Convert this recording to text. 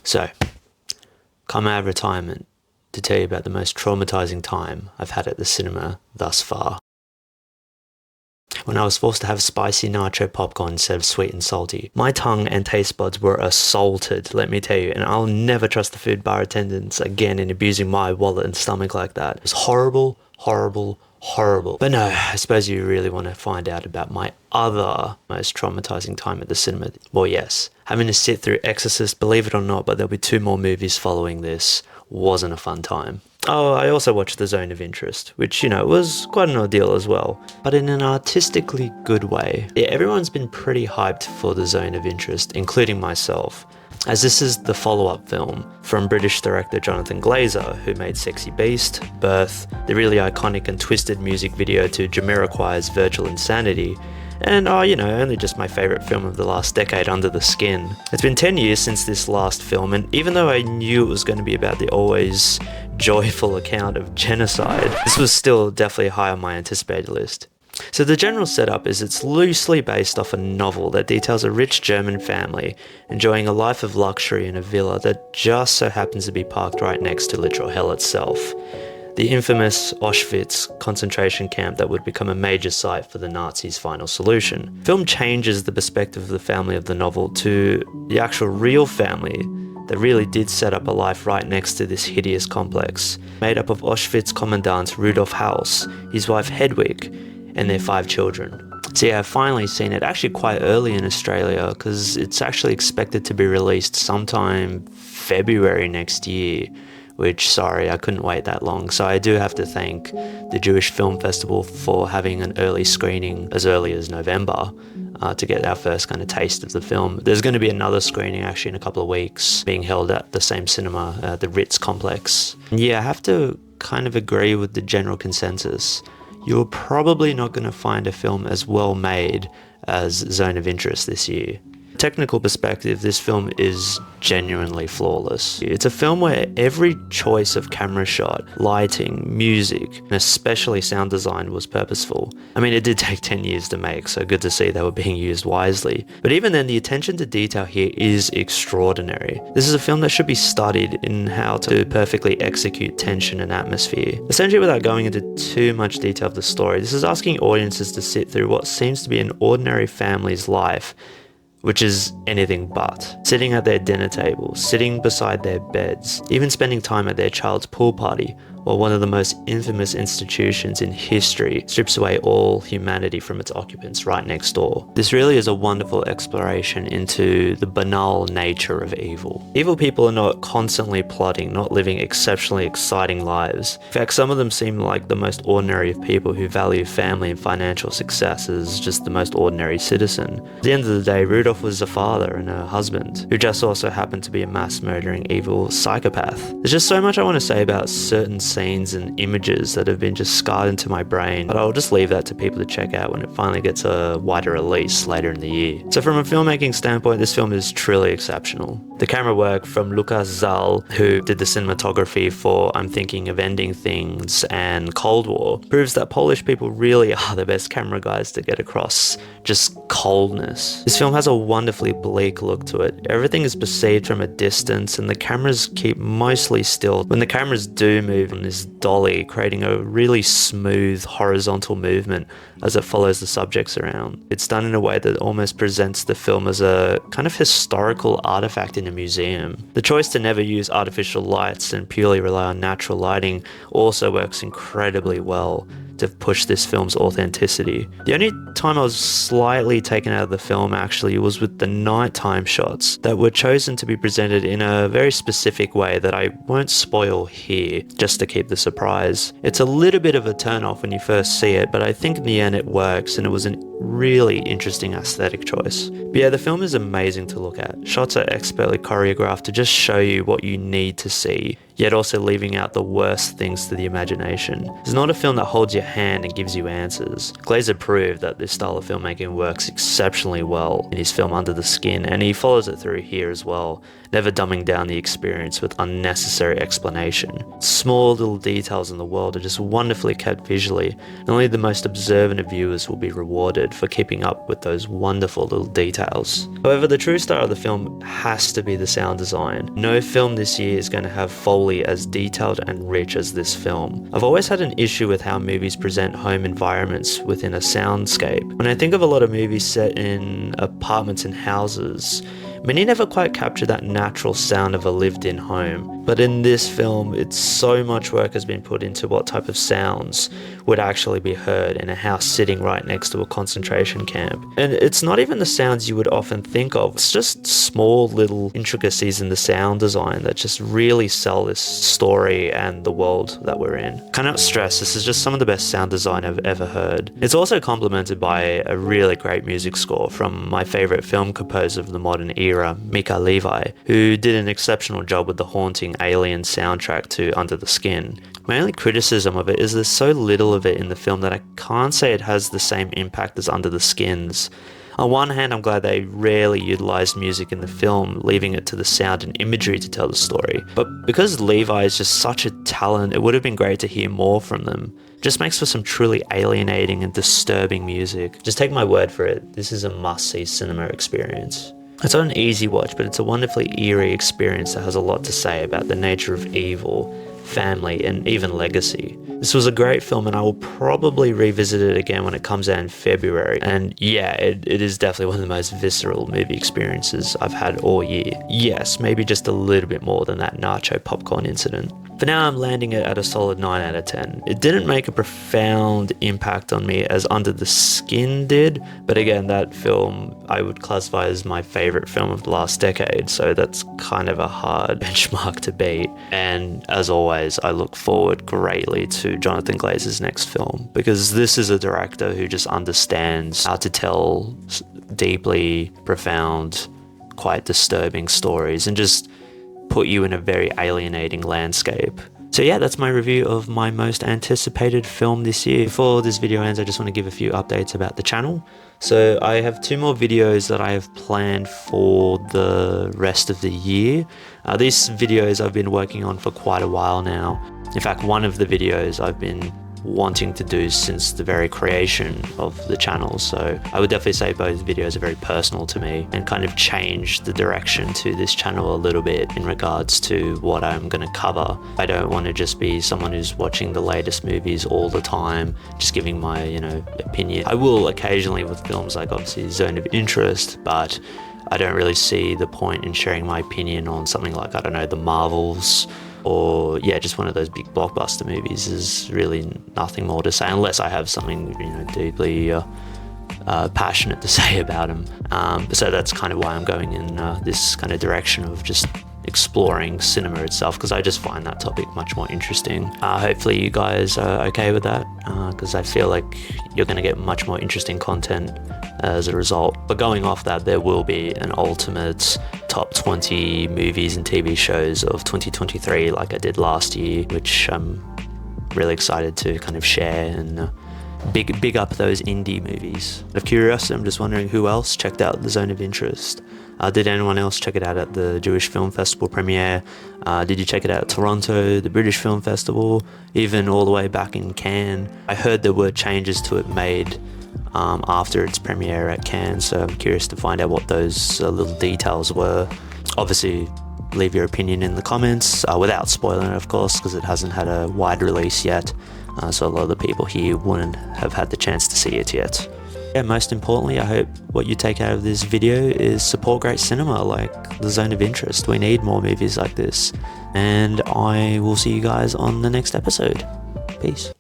So, come out of retirement to tell you about the most traumatizing time I've had at the cinema thus far. When I was forced to have spicy nacho popcorn instead of sweet and salty, my tongue and taste buds were assaulted, let me tell you, and I'll never trust the food bar attendants again in abusing my wallet and stomach like that. It was horrible, horrible, horrible. But no, I suppose you really want to find out about my other most traumatizing time at the cinema. Well, yes, having to sit through Exorcist, believe it or not, but there'll be 2 more movies following this, wasn't a fun time. Oh, I also watched The Zone of Interest, which, was quite an ordeal as well, but in an artistically good way. Yeah, everyone's been pretty hyped for The Zone of Interest, including myself, as this is the follow-up film from British director Jonathan Glazer, who made Sexy Beast, Birth, the really iconic and twisted music video to Jamiroquai's Virtual Insanity, and only just my favourite film of the last decade, Under the Skin. It's been 10 years since this last film, and even though I knew it was going to be about the always joyful account of genocide, this was still definitely high on my anticipated list. So the general setup is it's loosely based off a novel that details a rich German family enjoying a life of luxury in a villa that just so happens to be parked right next to literal hell itself. The infamous Auschwitz concentration camp that would become a major site for the Nazis' final solution. Film changes the perspective of the family of the novel to the actual real family that really did set up a life right next to this hideous complex, made up of Auschwitz Commandant Rudolf Haus, his wife Hedwig, and their 5 children. So yeah, I've finally seen it, actually quite early in Australia, because it's actually expected to be released sometime February next year. Which, sorry, I couldn't wait that long. So I do have to thank the Jewish Film Festival for having an early screening as early as November to get our first kind of taste of the film. There's going to be another screening actually in a couple of weeks being held at the same cinema, the Ritz complex. And yeah, I have to kind of agree with the general consensus. You're probably not going to find a film as well made as Zone of Interest this year. Technical perspective, this film is genuinely flawless. It's a film where every choice of camera shot, lighting, music, and especially sound design was purposeful. I mean, it did take 10 years to make, so good to see they were being used wisely. But even then, the attention to detail here is extraordinary. This is a film that should be studied in how to perfectly execute tension and atmosphere. Essentially, without going into too much detail of the story, this is asking audiences to sit through what seems to be an ordinary family's life, which is anything but. Sitting at their dinner table, sitting beside their beds, even spending time at their child's pool party, while one of the most infamous institutions in history strips away all humanity from its occupants right next door. This really is a wonderful exploration into the banal nature of evil. Evil people are not constantly plotting, not living exceptionally exciting lives. In fact, some of them seem like the most ordinary of people who value family and financial success as just the most ordinary citizen. At the end of the day, Rudolph was a father and a husband, who just also happened to be a mass-murdering evil psychopath. There's just so much I want to say about certain scenes and images that have been just scarred into my brain, but I'll just leave that to people to check out when it finally gets a wider release later in the year. So from a filmmaking standpoint, this film is truly exceptional. The camera work from Lukas Zal, who did the cinematography for I'm Thinking of Ending Things and Cold War, proves that Polish people really are the best camera guys to get across just coldness. This film has a wonderfully bleak look to it. Everything is perceived from a distance and the cameras keep mostly still. When the cameras do move on this dolly, creating a really smooth horizontal movement as it follows the subjects around. It's done in a way that almost presents the film as a kind of historical artifact in a museum. The choice to never use artificial lights and purely rely on natural lighting also works incredibly well to push this film's authenticity. The only time I was slightly taken out of the film actually was with the nighttime shots that were chosen to be presented in a very specific way that I won't spoil here, just to keep the surprise. It's a little bit of a turn-off when you first see it, but I think in the end it works and it was a really interesting aesthetic choice. But yeah, the film is amazing to look at. Shots are expertly choreographed to just show you what you need to see. yet also leaving out the worst things to the imagination. It's not a film that holds your hand and gives you answers. Glazer proved that this style of filmmaking works exceptionally well in his film Under the Skin, and he follows it through here as well, never dumbing down the experience with unnecessary explanation. Small little details in the world are just wonderfully kept visually, and only the most observant of viewers will be rewarded for keeping up with those wonderful little details. However, the true star of the film has to be the sound design. No film this year is going to have Foley as detailed and rich as this film. I've always had an issue with how movies present home environments within a soundscape. When I think of a lot of movies set in apartments and houses, many never quite capture that natural sound of a lived-in home. But in this film, so much work has been put into what type of sounds would actually be heard in a house sitting right next to a concentration camp. And it's not even the sounds you would often think of. It's just small little intricacies in the sound design that just really sell this story and the world that we're in. Cannot stress, this is just some of the best sound design I've ever heard. It's also complemented by a really great music score from my favorite film composer of the modern era, Mika Levi, who did an exceptional job with the haunting Alien soundtrack to Under the Skin. My only criticism of it is there's so little of it in the film that I can't say it has the same impact as Under the Skin's. On one hand, I'm glad they rarely utilised music in the film, leaving it to the sound and imagery to tell the story. But because Levi is just such a talent, it would have been great to hear more from them. Just makes for some truly alienating and disturbing music. Just take my word for it, this is a must-see cinema experience. It's not an easy watch, but it's a wonderfully eerie experience that has a lot to say about the nature of evil, family, and even legacy. This was a great film, and I will probably revisit it again when it comes out in February. And yeah, it is definitely one of the most visceral movie experiences I've had all year. Yes, maybe just a little bit more than that nacho popcorn incident. For now, I'm landing it at a solid 9 out of 10. It didn't make a profound impact on me as Under the Skin did, but again, that film I would classify as my favourite film of the last decade, so that's kind of a hard benchmark to beat. And as always, I look forward greatly to Jonathan Glazer's next film, because this is a director who just understands how to tell deeply profound, quite disturbing stories and just put you in a very alienating landscape. So yeah, that's my review of my most anticipated film this year. Before this video ends, I just want to give a few updates about the channel. So I have 2 more videos that I have planned for the rest of the year. These videos I've been working on for quite a while now. In fact, one of the videos I've been wanting to do since the very creation of the channel, so I would definitely say both videos are very personal to me and kind of changed the direction to this channel a little bit in regards to what I'm going to cover. I don't want to just be someone who's watching the latest movies all the time, just giving my, opinion. I will occasionally with films like obviously Zone of Interest, but I don't really see the point in sharing my opinion on something like, I don't know, the Marvels, or yeah, just one of those big blockbuster movies. Is really nothing more to say unless I have something deeply passionate to say about them. So that's kind of why I'm going in this kind of direction of just exploring cinema itself, because I just find that topic much more interesting. Hopefully you guys are okay with that, because I feel like you're going to get much more interesting content as a result. But going off that, there will be an ultimate top 20 movies and TV shows of 2023 like I did last year, which I'm really excited to kind of share and big up those indie movies. Out of curiosity, I'm just wondering who else checked out The Zone of Interest. Did anyone else check it out at the Jewish Film Festival premiere? Did you check it out at Toronto, the British Film Festival, even all the way back in Cannes? I heard there were changes to it made after its premiere at Cannes, so I'm curious to find out what those little details were. Obviously, leave your opinion in the comments, without spoiling it, of course, because it hasn't had a wide release yet, so a lot of the people here wouldn't have had the chance to see it yet. Yeah, most importantly, I hope what you take out of this video is support great cinema like The Zone of Interest. We need more movies like this, and I will see you guys on the next episode. Peace.